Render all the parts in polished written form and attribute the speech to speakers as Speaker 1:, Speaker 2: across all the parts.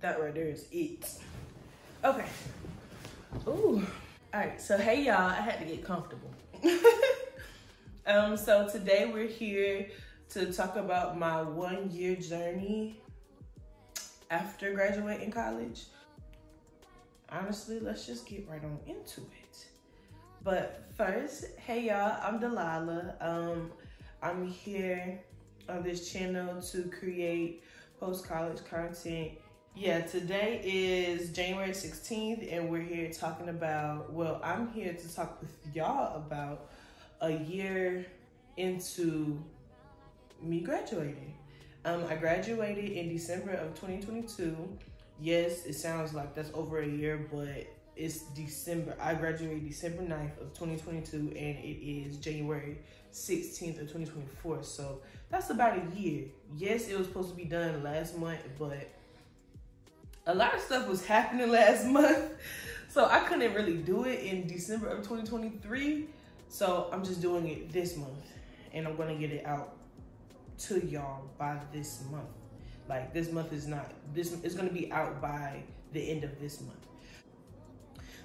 Speaker 1: That right there is it. Okay. Ooh. All right, so hey y'all, I had to get comfortable. So today we're here to talk about my 1-year journey after graduating college. Honestly, let's just get right on into it. But first, hey y'all, I'm Delilah. I'm here on this channel to create post-college content. Yeah, today is January 16th and we're here talking about, well, I'm here to talk with y'all about a year into me graduating. I graduated in December of 2022. Yes, it sounds like that's over a year, but it's December. I graduated December 9th of 2022 and it is January 16th of 2024. So that's about a year. Yes, it was supposed to be done last month, but a lot of stuff was happening last month. So I couldn't really do it in December of 2023. So I'm just doing it this month and I'm gonna get it out to y'all by this month. Like this month is not, this is gonna be out by the end of this month.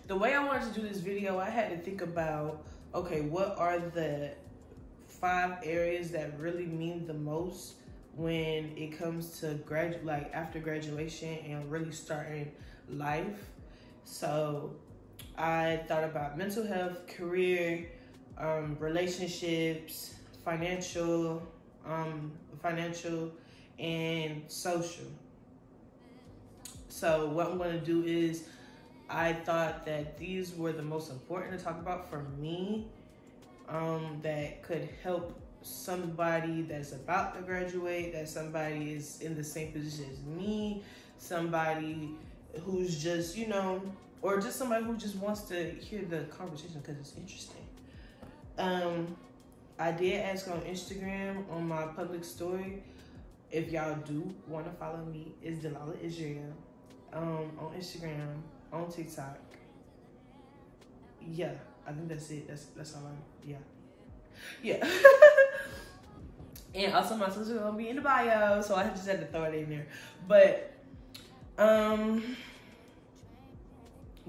Speaker 1: The way I wanted to do this video, I had to think about, okay, what are the 5 areas that really mean the most when it comes to after graduation and really starting life. So I thought about mental health, career, relationships, financial and social. So what I'm going to do is, I thought that these were the most important to talk about for me, that could help somebody that's about to graduate, that somebody is in the same position as me, somebody who's just, you know, or just somebody who just wants to hear the conversation because it's interesting. I did ask on Instagram on my public story if y'all do want to follow me. It's Delilah Israel on Instagram, on TikTok. Yeah, I think that's it. That's all yeah. And also my sister's gonna be in the bio, so I just had to throw it in there. But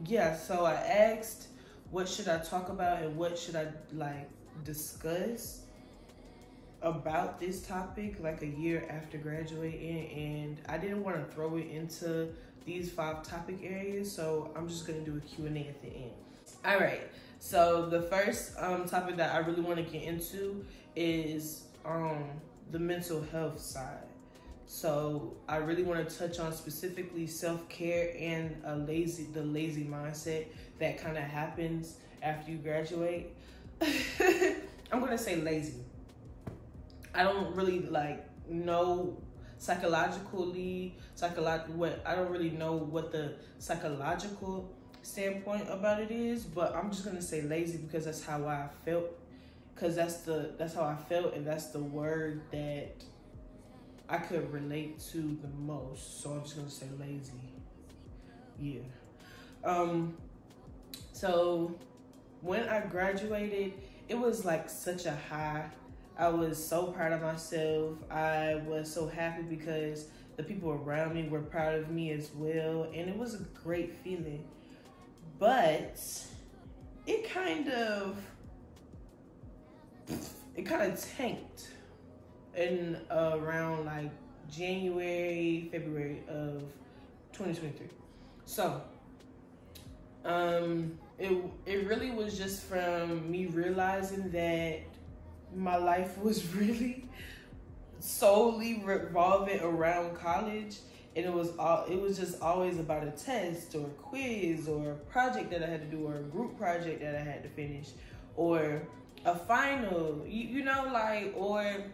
Speaker 1: yeah, so I asked what should I talk about and what should I discuss about this topic like a year after graduating, and I didn't want to throw it into these 5 topic areas, so I'm just gonna do a Q&A at the end. All right, so the first topic that I really want to get into is the mental health side. So I really want to touch on specifically self-care and the lazy mindset that kind of happens after you graduate. I'm gonna say lazy. I don't really know I don't really know what the psychological standpoint about it is, but I'm just gonna say lazy because that's how I felt. Because that's how I felt, and that's the word that I could relate to the most. So I'm just gonna say lazy. Yeah. So when I graduated, it was like such a high. I was so proud of myself. I was so happy because the people around me were proud of me as well, and it was a great feeling. But it kind of tanked in around January, February of 2023. So it really was just from me realizing that my life was really solely revolving around college, and it was just always about a test or a quiz or a project that I had to do or a group project that I had to finish or a final, or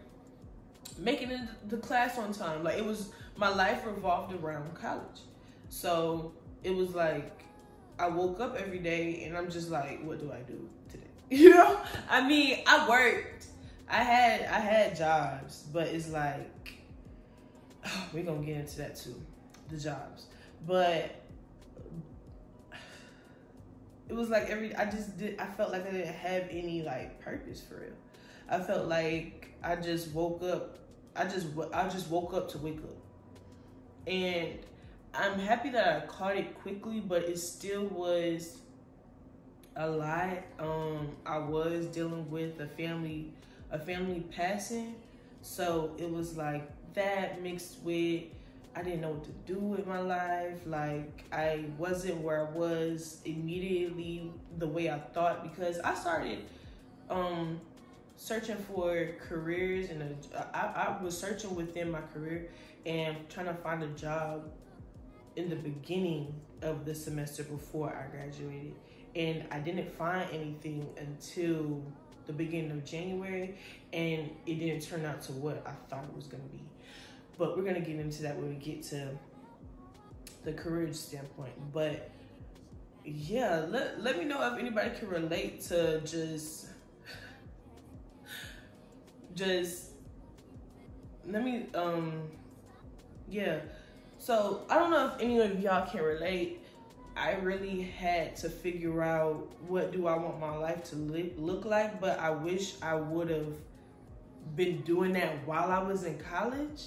Speaker 1: making it to class on time. It was, my life revolved around college. So it was I woke up every day and I'm just what do I do today? I mean, I worked. I had jobs, but it's we're gonna get into that too, the jobs. But it was I felt like I didn't have any purpose for real. I felt like I just woke up to wake up. And I'm happy that I caught it quickly, but it still was a lot. I was dealing with a family passing, so it was like that mixed with I didn't know what to do with my life. Like I wasn't where I was immediately the way I thought, because I started searching for careers, and I was searching within my career and trying to find a job in the beginning of the semester before I graduated, and I didn't find anything until the beginning of January, and it didn't turn out to what I thought it was going to be. But we're going to get into that when we get to the career standpoint. But yeah, let me know if anybody can relate to just let me yeah. So I don't know if any of y'all can relate. I really had to figure out what do I want my life to look like, but I wish I would have been doing that while I was in college,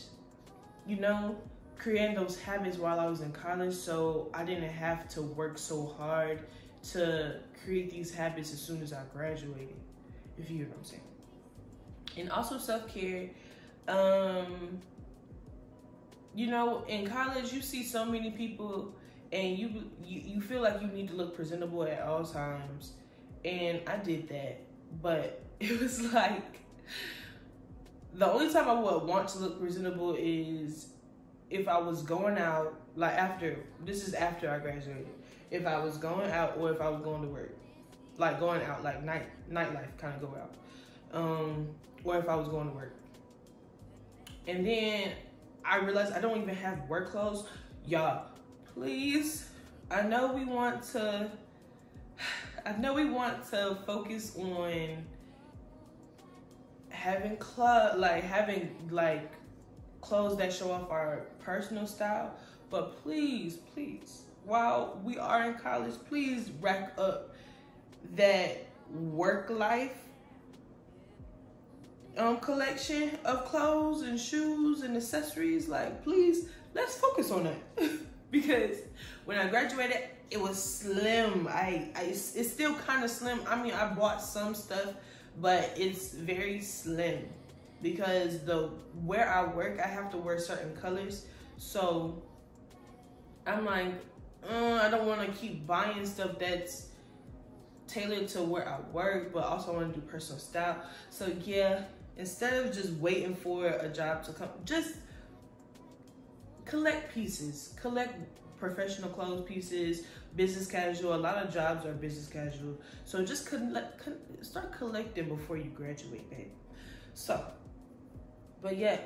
Speaker 1: you know, creating those habits while I was in college, so I didn't have to work so hard to create these habits as soon as I graduated, if you hear what I'm saying. And also self-care. You know, in college, you see so many people, and you feel like you need to look presentable at all times. And I did that, but it was like, the only time I would want to look presentable is if I was going out, like this is after I graduated. If I was going out or if I was going to work. Like going out, like nightlife, kind of go out. Or if I was going to work. And then I realized I don't even have work clothes. Y'all, please, I know we want to focus on having clothes that show off our personal style, but please, while we are in college, please rack up that work life collection of clothes and shoes and accessories. Like, please, let's focus on that. Because when I graduated, it was slim. It's still kind of slim. I mean, I bought some stuff, but it's very slim because where I work, I have to wear certain colors. So I'm like, I don't want to keep buying stuff that's tailored to where I work, but also want to do personal style. So yeah, instead of just waiting for a job to come, just collect pieces, collect professional clothes pieces, business casual. A lot of jobs are business casual. So just start collecting before you graduate, babe. So, but yeah,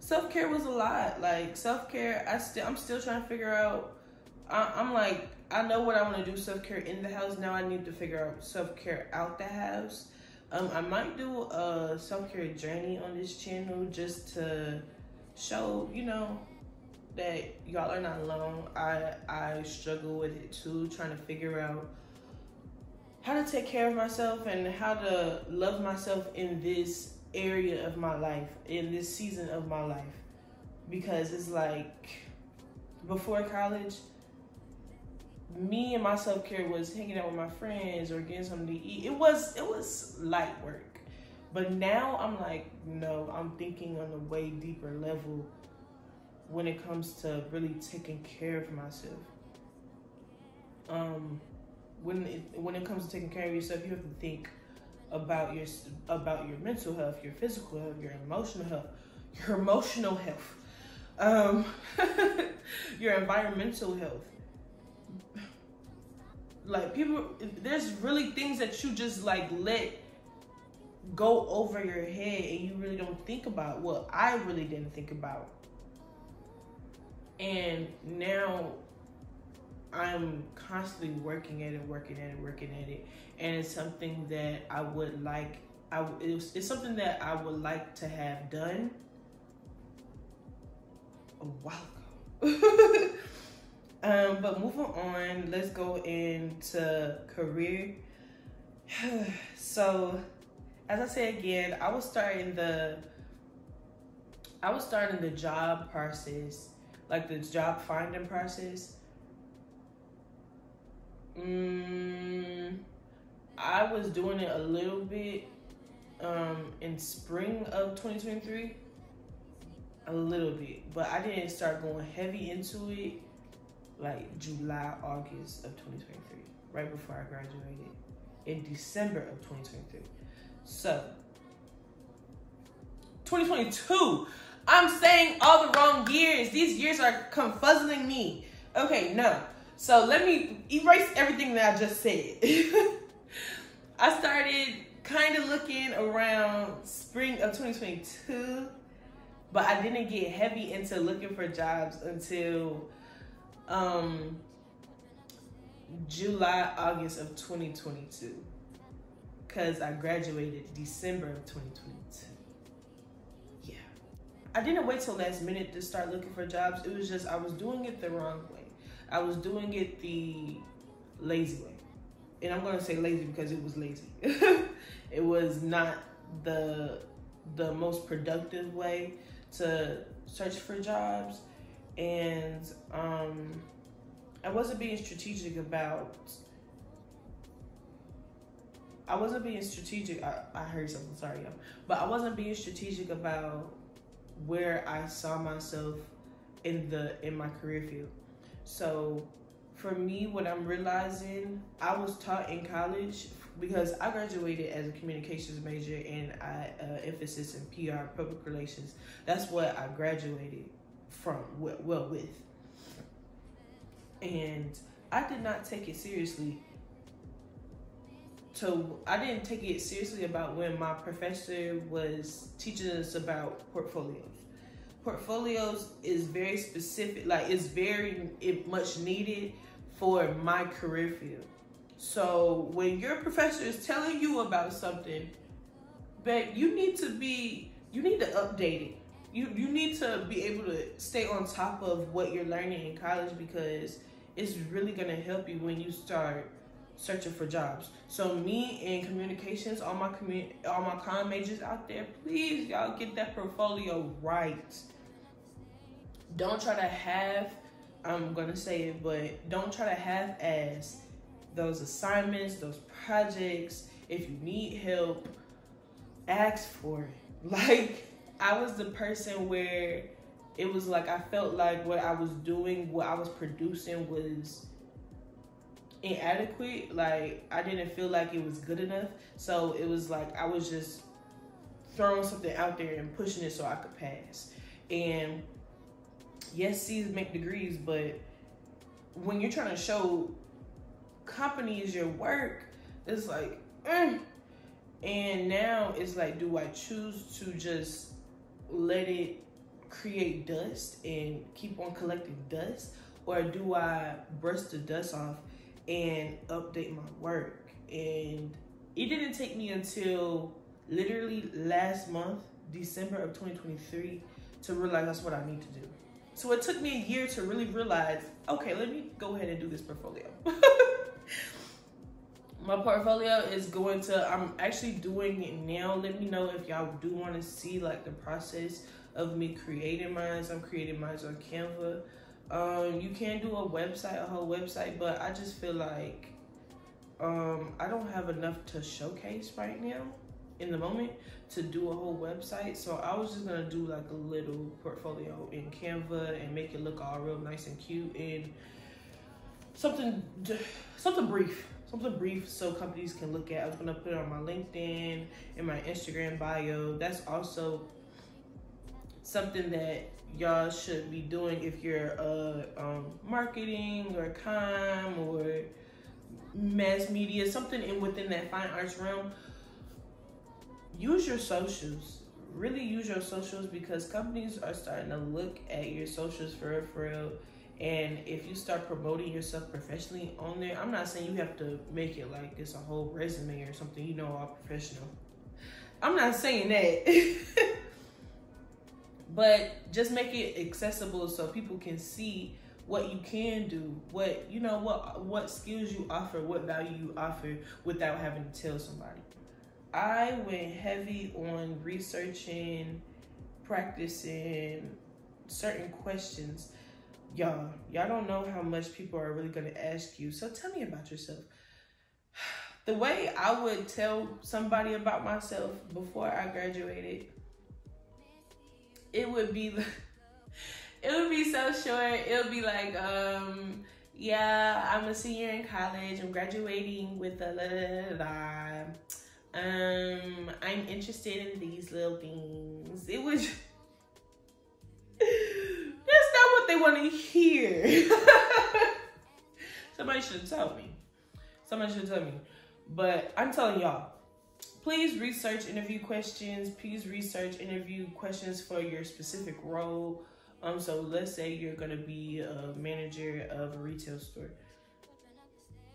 Speaker 1: self-care was a lot. Like self-care, I'm still trying to figure out. I'm like, I know what I want to do self-care in the house. Now I need to figure out self-care out the house. I might do a self-care journey on this channel just to show, you know, that y'all are not alone. I struggle with it too, trying to figure out how to take care of myself and how to love myself in this area of my life, in this season of my life. Because it's like, before college, me and my self-care was hanging out with my friends or getting something to eat. It was light work. But now I'm like, no, I'm thinking on a way deeper level when it comes to really taking care of myself. When it comes to taking care of yourself, you have to think about your mental health, your physical health, your emotional health, your environmental health. Like, there's really things that you just like let go over your head and you really don't think about. Well, I really didn't think about. And now I'm constantly working at it. And it's something that I would like, it's something that I would like to have done a while ago. But moving on, let's go into career. So, as I say again, I was starting the job process like the job finding process. I was doing it a little bit in spring of 2023, a little bit, but I didn't start going heavy into it like July, August of 2023, right before I graduated in December of 2023. So 2022, I'm saying all the wrong years. These years are confuzzling me. Okay, no. So let me erase everything that I just said. I started kind of looking around spring of 2022, but I didn't get heavy into looking for jobs until July, August of 2022, because I graduated December of 2022. Yeah. I didn't wait till last minute to start looking for jobs. It was just I was doing it the wrong way. I was doing it the lazy way. And I'm going to say lazy because it was lazy. It was not the most productive way to search for jobs. And I wasn't being strategic about... I heard something, sorry, y'all. But I wasn't being strategic about where I saw myself in my career field. So for me, what I'm realizing, I was taught in college, because I graduated as a communications major and I emphasis in PR, public relations. That's what I graduated from, with. And I did not take it seriously. So I didn't take it seriously about when my professor was teaching us about portfolios. Portfolios is very specific, like it's very much needed for my career field. So when your professor is telling you about something, but you need to update it. You need to be able to stay on top of what you're learning in college, because it's really gonna help you when you start searching for jobs. So me in communications, all my comm majors out there, please y'all get that portfolio right. Don't try to have, I'm gonna say it, but don't try to half-ass those assignments, those projects. If you need help, ask for it. Like, I was the person where it was like I felt like what I was doing, what I was producing was inadequate. Like, I didn't feel like it was good enough. So it was like I was just throwing something out there and pushing it so I could pass. And yes, C's make degrees, but when you're trying to show companies your work, it's like, And now it's like, do I choose to just let it create dust and keep on collecting dust? Or do I brush the dust off and update my work? And it didn't take me until literally last month, December of 2023, to realize that's what I need to do. So it took me a year to really realize, okay, let me go ahead and do this portfolio. My portfolio is I'm actually doing it now. Let me know if y'all do want to see like the process of me creating mine. I'm creating mine on Canva. You can do a whole website, but I just feel like I don't have enough to showcase right now in the moment to do a whole website. So I was just gonna do like a little portfolio in Canva and make it look all real nice and cute and something brief so companies can look at. I was gonna put it on my LinkedIn and my Instagram bio. That's also something that y'all should be doing if you're marketing or comm or mass media, something within that fine arts realm. Use your socials. Really use your socials, because companies are starting to look at your socials for real. And if you start promoting yourself professionally on there, I'm not saying you have to make it like it's a whole resume or something, all professional. I'm not saying that. But just make it accessible so people can see what you can do, what skills you offer, what value you offer without having to tell somebody. I went heavy on researching, practicing certain questions y'all don't know how much people are really gonna ask you. So tell me about yourself. The way I would tell somebody about myself before I graduated, it would be so short. It would be like, yeah, I'm a senior in college. I'm graduating with a la la la. I'm interested in these little things. It was that's not what they want to hear. Somebody should have told me. But I'm telling y'all, please research interview questions. Please research interview questions for your specific role. So let's say you're gonna be a manager of a retail store.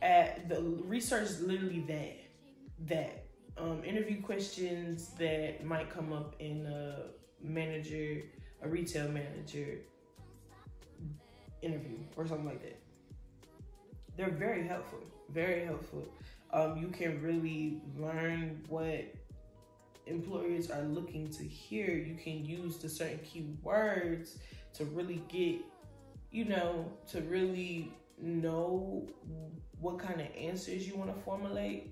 Speaker 1: The research is literally that interview questions that might come up in a retail manager interview or something like that. They're very helpful. Very helpful. You can really learn what employers are looking to hear. You can use the certain keywords to really get, to really know what kind of answers you want to formulate.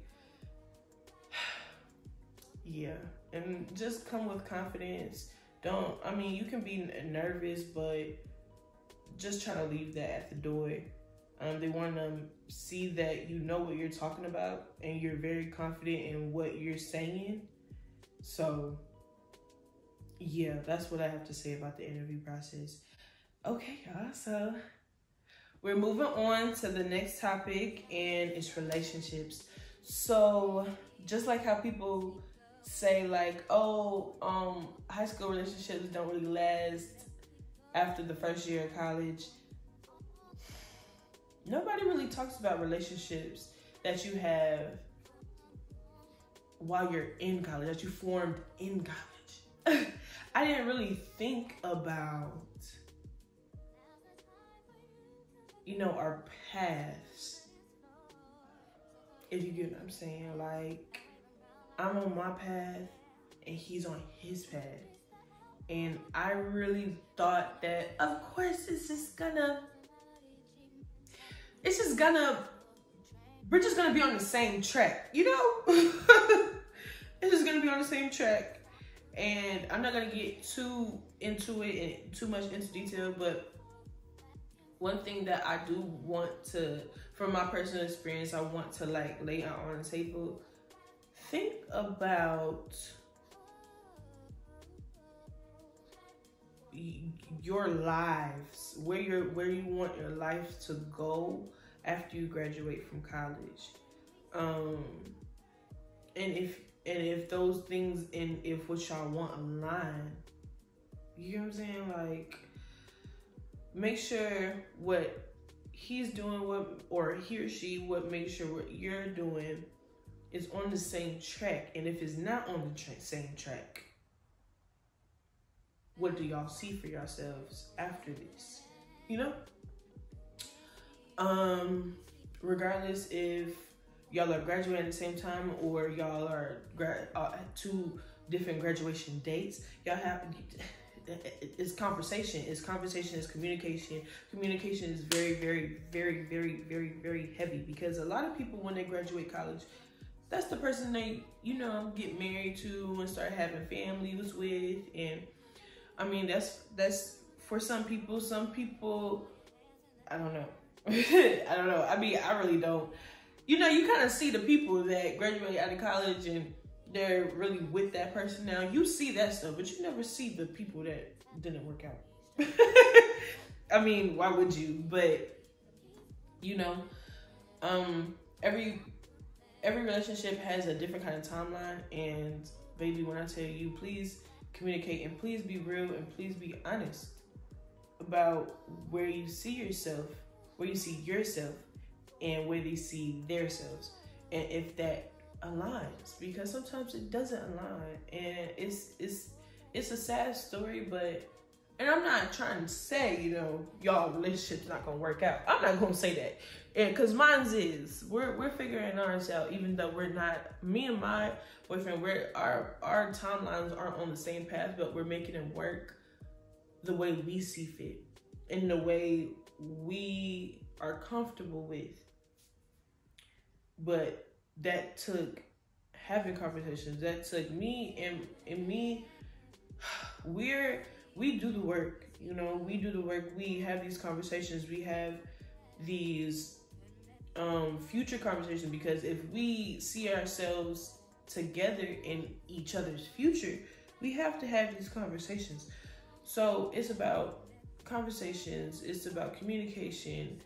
Speaker 1: Yeah, and just come with confidence. You can be nervous, but just try to leave that at the door. They want to see that you know what you're talking about and you're very confident in what you're saying. So, yeah, that's what I have to say about the interview process. Okay, y'all, so we're moving on to the next topic, and it's relationships. So, just like how people say, like, high school relationships don't really last after the first year of college. Nobody really talks about relationships that you have while you're in college, that you formed in college. I didn't really think about, our paths. If you get what I'm saying. Like, I'm on my path and he's on his path. And I really thought that, of course, we're just gonna be on the same track, It's just gonna be on the same track. And I'm not gonna get too into it and too much into detail, but one thing that I do want to, from my personal experience, I want to lay out on the table. Think about your lives, where you want your life to go after you graduate from college, and if those things and if what y'all want align, you know what I'm saying? Like, make sure what he's doing, or he or she, make sure what you're doing is on the same track. And if it's not on the same track, what do y'all see for yourselves after this? Regardless if y'all are graduating at the same time or y'all are at two different graduation dates, y'all have, it's conversation. It's communication. Communication is very, very, very, very, very, very heavy, because a lot of people, when they graduate college, that's the person they, get married to and start having families with. And I mean, that's for some people. Some people, I don't know. I mean, I really don't. You kind of see the people that graduate out of college and they're really with that person now. You see that stuff, but you never see the people that didn't work out. I mean, why would you? But, every relationship has a different kind of timeline. And baby, when I tell you, please communicate and please be real and please be honest about where you see yourself, where you see yourself, and where they see themselves, and if that aligns, because sometimes it doesn't align, and it's a sad story. But, and I'm not trying to say, y'all relationship's not gonna work out. I'm not gonna say that, because mine's is. We're figuring ours out, even though we're not. Me and my boyfriend, our timelines aren't on the same path, but we're making it work the way we see fit. in the way we are comfortable with. But that took having conversations. That took me and me. We do the work, you know. We do the work. We have these conversations. We have these future conversations, because if we see ourselves together in each other's future, we have to have these conversations. So it's about conversations. It's about communication.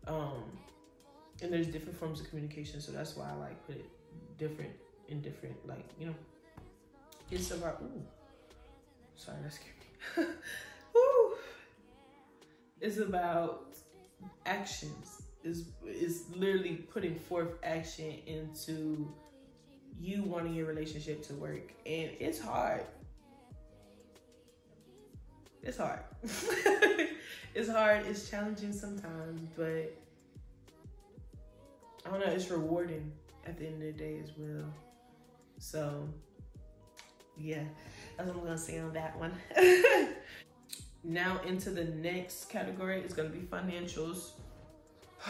Speaker 1: And there's different forms of communication, so that's why I like put it different in different, like, you know. It's about, ooh, sorry, that scared me. Ooh. It's about actions. Is literally putting forth action into you wanting your relationship to work, and it's hard. It's hard. It's hard. It's challenging sometimes, but I don't know, it's rewarding at the end of the day as well. So, yeah, that's what I'm gonna say on that one. Now into the next category, it's gonna be financials.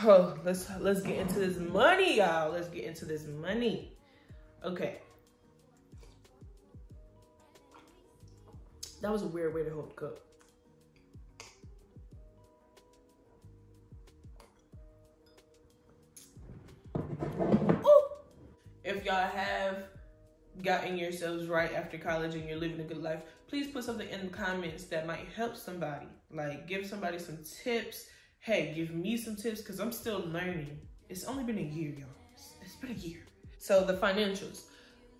Speaker 1: Oh, let's get into this money, y'all. Let's get into this money. Okay. That was a weird way to hold the cup. If y'all have gotten yourselves right after college and you're living a good life, please put something in the comments that might help somebody. Like, give somebody some tips. Hey, give me some tips, because I'm still learning. It's only been a year, y'all. It's been a year. So the financials.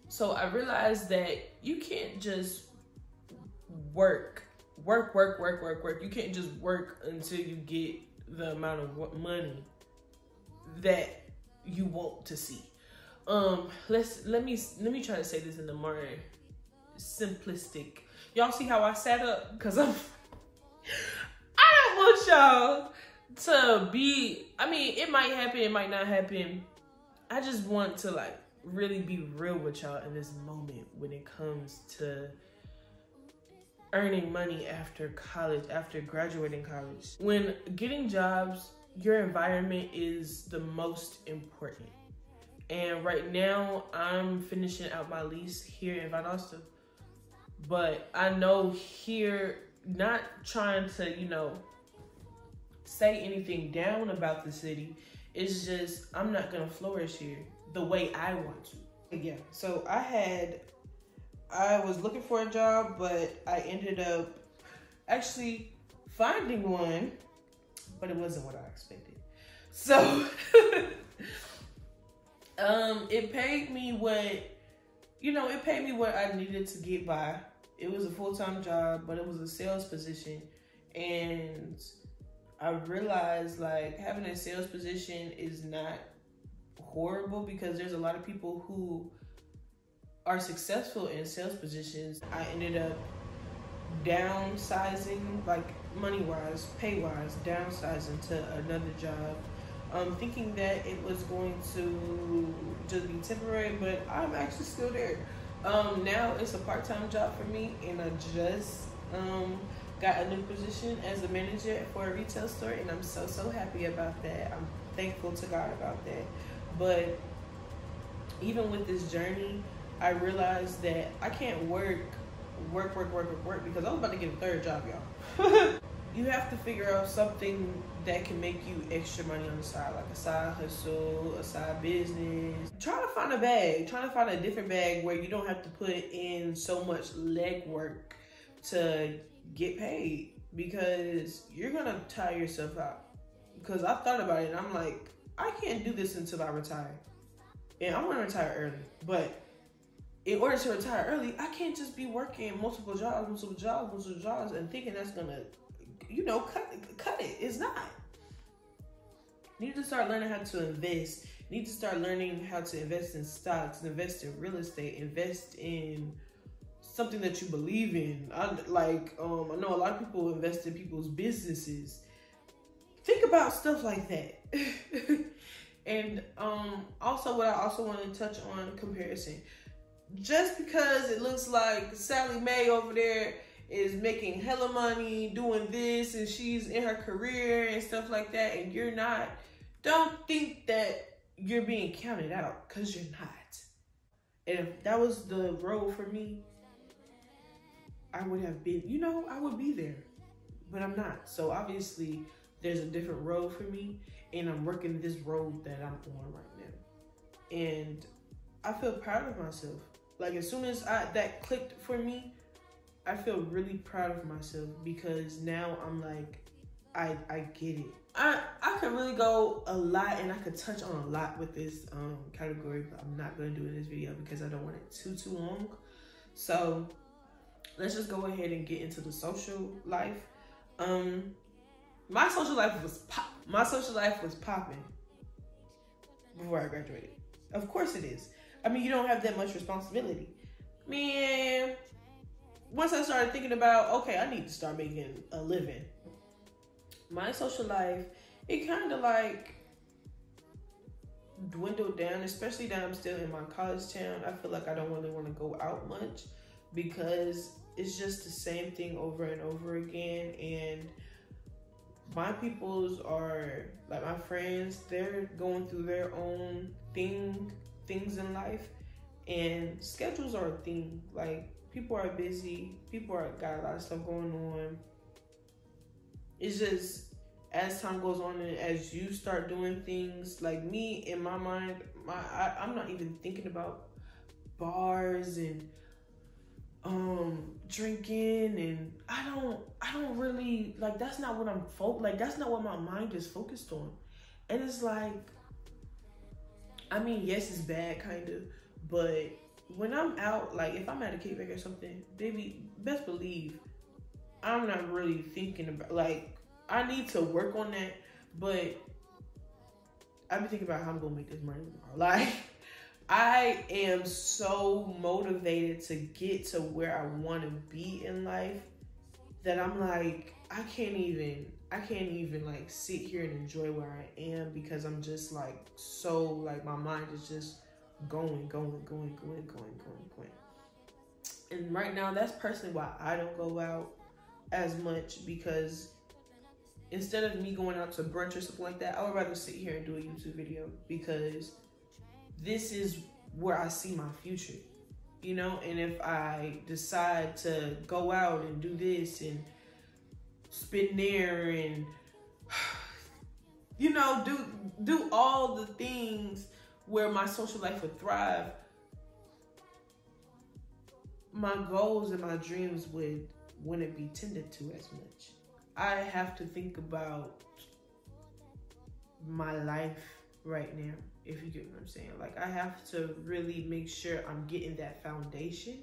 Speaker 1: So I realized that you can't just work. You can't just work until you get the amount of money that you want to see. Let me try to say this in the more simplistic. Y'all see how I sat up? Cause I don't want y'all to be, I mean, it might happen, it might not happen. I just want to like really be real with y'all in this moment when it comes to earning money after college, after graduating college. When getting jobs, your environment is the most important. And right now, I'm finishing out my lease here in Valdosta. But I know here, not trying to, you know, say anything down about the city. It's just, I'm not gonna flourish here the way I want to. Yeah, so I was looking for a job, but I ended up actually finding one, but it wasn't what I expected. So, it paid me what I needed to get by. It was a full-time job, but it was a sales position. And I realized like having a sales position is not horrible, because there's a lot of people who are successful in sales positions. I ended up downsizing, like money-wise, pay-wise, downsizing to another job. Thinking that it was going to just be temporary, but I'm actually still there. Now it's a part-time job for me, and I just got a new position as a manager for a retail store, and I'm so happy about that. I'm thankful to God about that. But even with this journey, I realized that I can't work because I was about to get a third job, y'all. You have to figure out something that can make you extra money on the side, like a side hustle, a side business. Try to find a bag. Try to find a different bag where you don't have to put in so much leg work to get paid, because you're gonna tire yourself out. Because I thought about it and I'm like, I can't do this until I retire. And I want to retire early, but in order to retire early, I can't just be working multiple jobs and thinking that's gonna, you know, cut it. It's not. You need to start learning how to invest. You need to start learning how to invest in stocks, invest in real estate, invest in something that you believe in. I know a lot of people invest in people's businesses. Think about stuff like that. And also what I also want to touch on, comparison. Just because it looks like Sally Mae over there is making hella money doing this and she's in her career and stuff like that, and you're not, don't think that you're being counted out, because you're not. And if that was the road for me, I would have been, you know, I would be there, but I'm not. So obviously there's a different road for me, and I'm working this road that I'm on right now. And I feel proud of myself. Like, as soon as that clicked for me, I feel really proud of myself, because now I'm like, I get it. I could really go a lot, and I could touch on a lot with this category, but I'm not gonna do it in this video because I don't want it too long. So let's just go ahead and get into the social life. My social life was popping before I graduated. Of course it is. I mean, you don't have that much responsibility. Man, once I started thinking about, okay, I need to start making a living, my social life, it kind of like dwindled down, especially that I'm still in my college town. I feel like I don't really want to go out much because it's just the same thing over and over again. And my peoples are, like my friends, they're going through their own things in life, and schedules are a thing. Like, people are busy, got a lot of stuff going on. It's just, as time goes on and as you start doing things, like me, in my mind, I'm not even thinking about bars and drinking, and I don't really, like, that's not what that's not what my mind is focused on. And it's like, I mean, yes, it's bad kind of, but when I'm out, like if I'm at a kickback or something, baby, best believe I'm not really thinking about, like, I need to work on that, but I've been thinking about how I'm gonna make this money tomorrow. Like, I am so motivated to get to where I want to be in life that I'm like, I can't even like sit here and enjoy where I am, because I'm just like, so like my mind is just going. And right now, that's personally why I don't go out as much, because instead of me going out to brunch or something like that, I would rather sit here and do a YouTube video, because this is where I see my future, you know? And if I decide to go out and do this and spend there and, you know, do all the things where my social life would thrive, my goals and my dreams wouldn't be tended to as much. I have to think about my life right now, if you get what I'm saying. Like, I have to really make sure I'm getting that foundation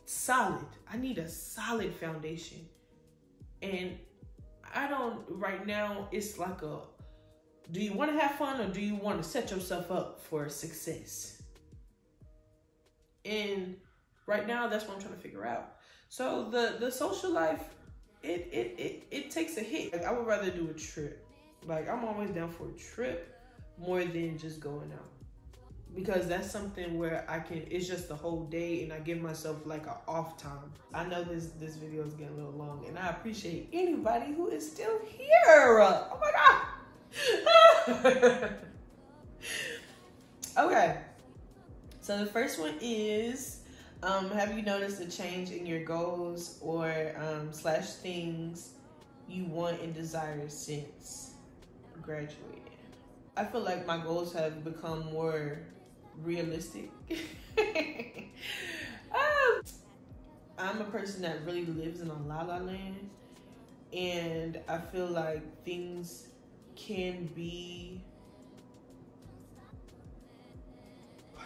Speaker 1: solid. I need a solid foundation. And I don't, right now, it's like a, do you want to have fun, or do you want to set yourself up for success? And right now, that's what I'm trying to figure out. So the social life, it takes a hit. Like, I would rather do a trip. Like, I'm always down for a trip more than just going out, because that's something where I can, it's just the whole day, and I give myself like an off time. I know this video is getting a little long, and I appreciate anybody who is still here. Oh my God. Okay. So the first one is, have you noticed a change in your goals or slash things you want and desire since graduating? I feel like my goals have become more realistic. I'm a person that really lives in a la-la land, and I feel like things can be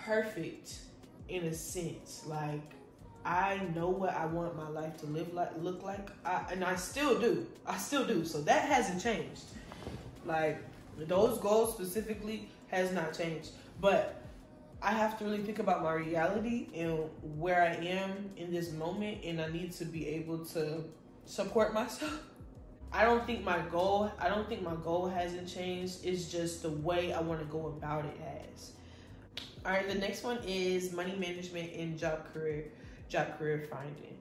Speaker 1: perfect in a sense. Like, I know what I want my life to look like, and I still do. So that hasn't changed. Like, those goals specifically has not changed, but I have to really think about my reality and where I am in this moment, and I need to be able to support myself. I don't think my goal hasn't changed. It's just the way I want to go about it has. All right, the next one is money management and job career. job career finding.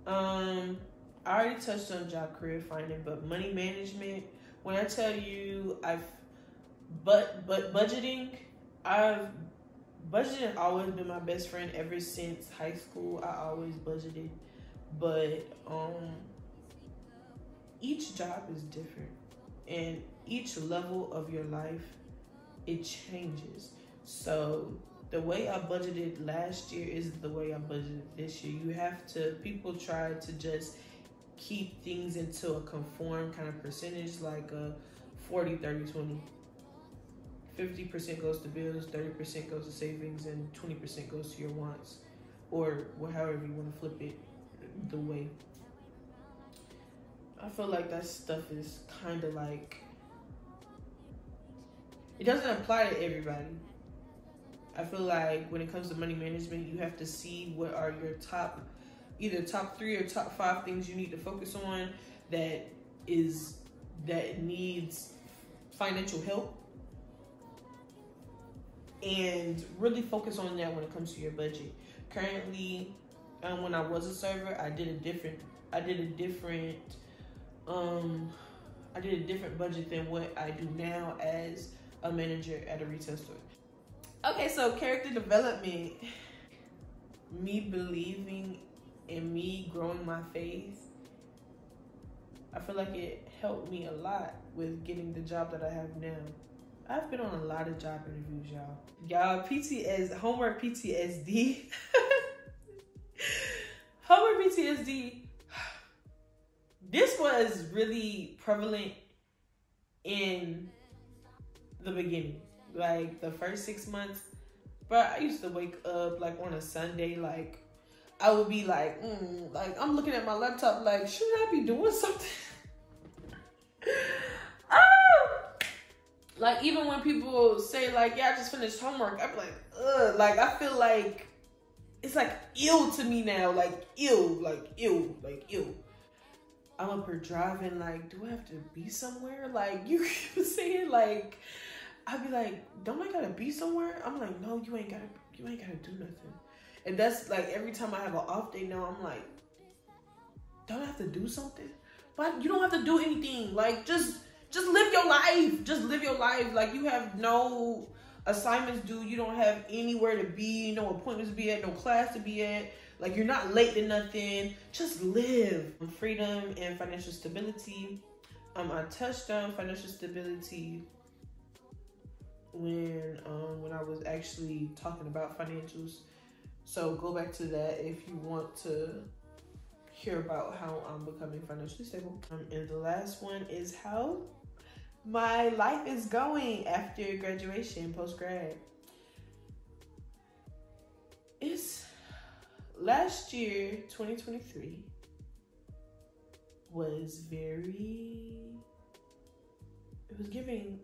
Speaker 1: I already touched on job career finding, but money management. When I tell you budgeting, budgeting always been my best friend ever since high school. I always budgeted, but each job is different, and each level of your life, it changes. So the way I budgeted last year is the way I budgeted this year. You have to, people try to just keep things into a conform kind of percentage, like a 40, 30, 20. 50% goes to bills, 30% goes to savings, and 20% goes to your wants, or however you want to flip it the way. I feel like that stuff is kind of like, it doesn't apply to everybody. I feel like when it comes to money management, you have to see what are your either top 3 or top 5 things you need to focus on that needs financial help, and really focus on that when it comes to your budget. Currently, when I was a server, I did a different budget than what I do now as a manager at a retail store. Okay, so character development, me believing in me growing my faith, I feel like it helped me a lot with getting the job that I have now. I've been on a lot of job interviews, y'all. Homework PTSD. Homework PTSD. This was really prevalent in the beginning. Like the first 6 months, but I used to wake up like on a Sunday, like I would be like, I'm looking at my laptop, like, shouldn't I be doing something? Like, even when people say like, yeah, I just finished homework, I'm like, ugh. Like, I feel like it's like ill to me now, like ill. I'm up here driving, like, do I have to be somewhere? Like, you keep saying, like, I'd be like, don't I gotta be somewhere? I'm like, no, you ain't gotta do nothing. And that's like, every time I have an off day now, I'm like, don't I have to do something? But you don't have to do anything. Like, just live your life. Just live your life. Like, you have no assignments due. You don't have anywhere to be, no appointments to be at, no class to be at. Like, you're not late to nothing. Just live. Freedom and financial stability. I touched on financial stability when I was actually talking about financials. So go back to that if you want to hear about how I'm becoming financially stable. And the last one is how my life is going after graduation, post-grad. Last year, 2023, was it was giving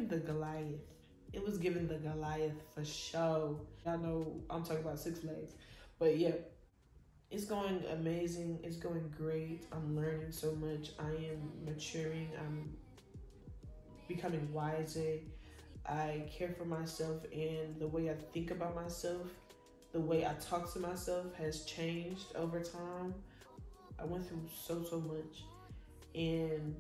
Speaker 1: the Goliath. It was giving the Goliath for sure. I know I'm talking about Six Flags, but yeah, it's going amazing. It's going great. I'm learning so much. I am maturing. I'm becoming wiser. I care for myself, and the way I think about myself, the way I talk to myself has changed over time. I went through so much, and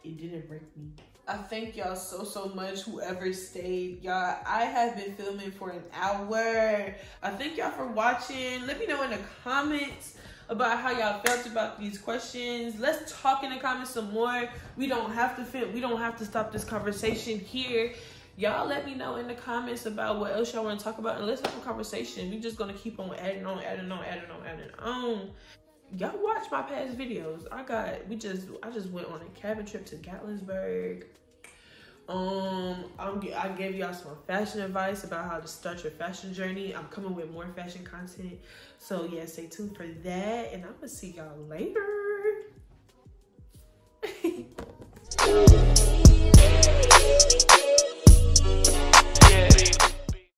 Speaker 1: it didn't break me. I thank y'all so much, whoever stayed. Y'all, I have been filming for an hour. I thank y'all for watching. Let me know in the comments about how y'all felt about these questions. Let's talk in the comments some more. We don't have to stop this conversation here. Y'all let me know in the comments about what else y'all want to talk about, and let's have a conversation. We just gonna keep on adding on. Y'all watch my past videos. I just went on a cabin trip to Gatlinburg. I gave y'all some fashion advice about how to start your fashion journey. I'm coming with more fashion content. So yeah, stay tuned for that, and I'm gonna see y'all later.